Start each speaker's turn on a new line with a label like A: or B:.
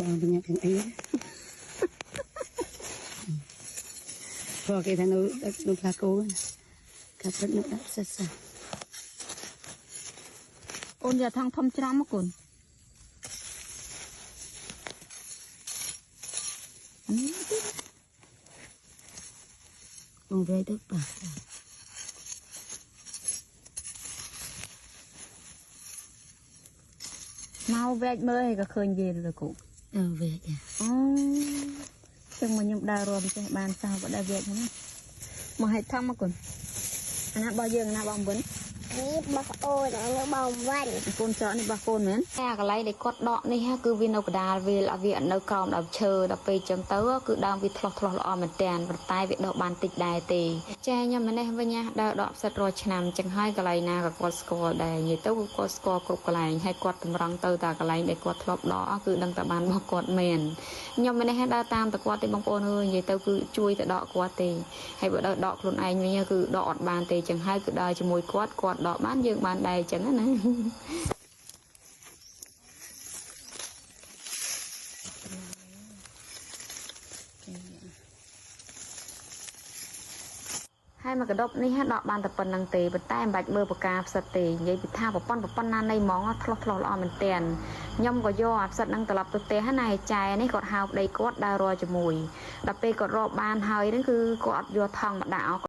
A: បងបញ្ញាទាំងអីพอគេថានៅផ្លាកូនកាត់នៅដាក់សិស្ស
B: អូនយកថងធំច្រាំមកកូននេះបងវេទៅប៉ះមកវេកមើលឲ្យក៏ឃើញវាទៅគូ
A: វេក
B: អូចឹងមកខ្ញុំដើររួមចេះបានសោះបើដើរវេកហ្នឹងមកឲ្យថងមកកូនអាណារបស់យើងអាណាបងវិន
C: នេះបោះអូនអានេះបងវិន
B: កូនចော့នេះរបស់កូនមែនតែកន្លែងដែលគាត់ដកនេះគឺវានៅកដាលវាវានៅក្រោមដើមឈើដល់ពេលចឹងទៅគឺដើមវាឆ្លោះល្អមែនតើប៉ុន្តែវាដកបានតិចដែរទេចាខ្ញុំម្នេះវិញដើរដកផ្សិតរាល់ឆ្នាំចឹងហើយកន្លែងណាក៏គាត់ស្គាល់ដែរនិយាយទៅគាត់ស្គាល់គ្រប់កន្លែងហើយគាត់តម្រង់ទៅតែកន្លែងដែលគាត់ធ្លាប់ដកគឺដឹងតែបានរបស់គាត់មែនខ្ញុំម្នេះដើរតាមតែគាត់ទេបងប្អូនអើយនិយាយទៅគឺជួយទៅដកគាត់ទេហើយបើដើរដកខ្លួនឯងវិញគឺដកអត់បានទេចឹងហើយគឺដើរជាមួយគាត់ដកបានយើងបានដែរចឹងណាហើយមកកដប់នេះដកបានតែប៉ុណ្្នឹងទេប៉ុន្តែមិនបាច់មើលប្រការផ្សិតទេនិយាយពីថាប្រព័ន្ធណានៃហ្មងឆ្លោះល្អមែនតើខ្ញុំក៏យកអាផ្សិតហ្នឹងត្រឡប់ទៅផ្ទះណាចែនេះគាត់ហៅប្តីគាត់ដើររកជាមួយដល់ពេលគាត់រកបានហើយហ្នឹងគឺគាត់អត់យកថង់មកដាក់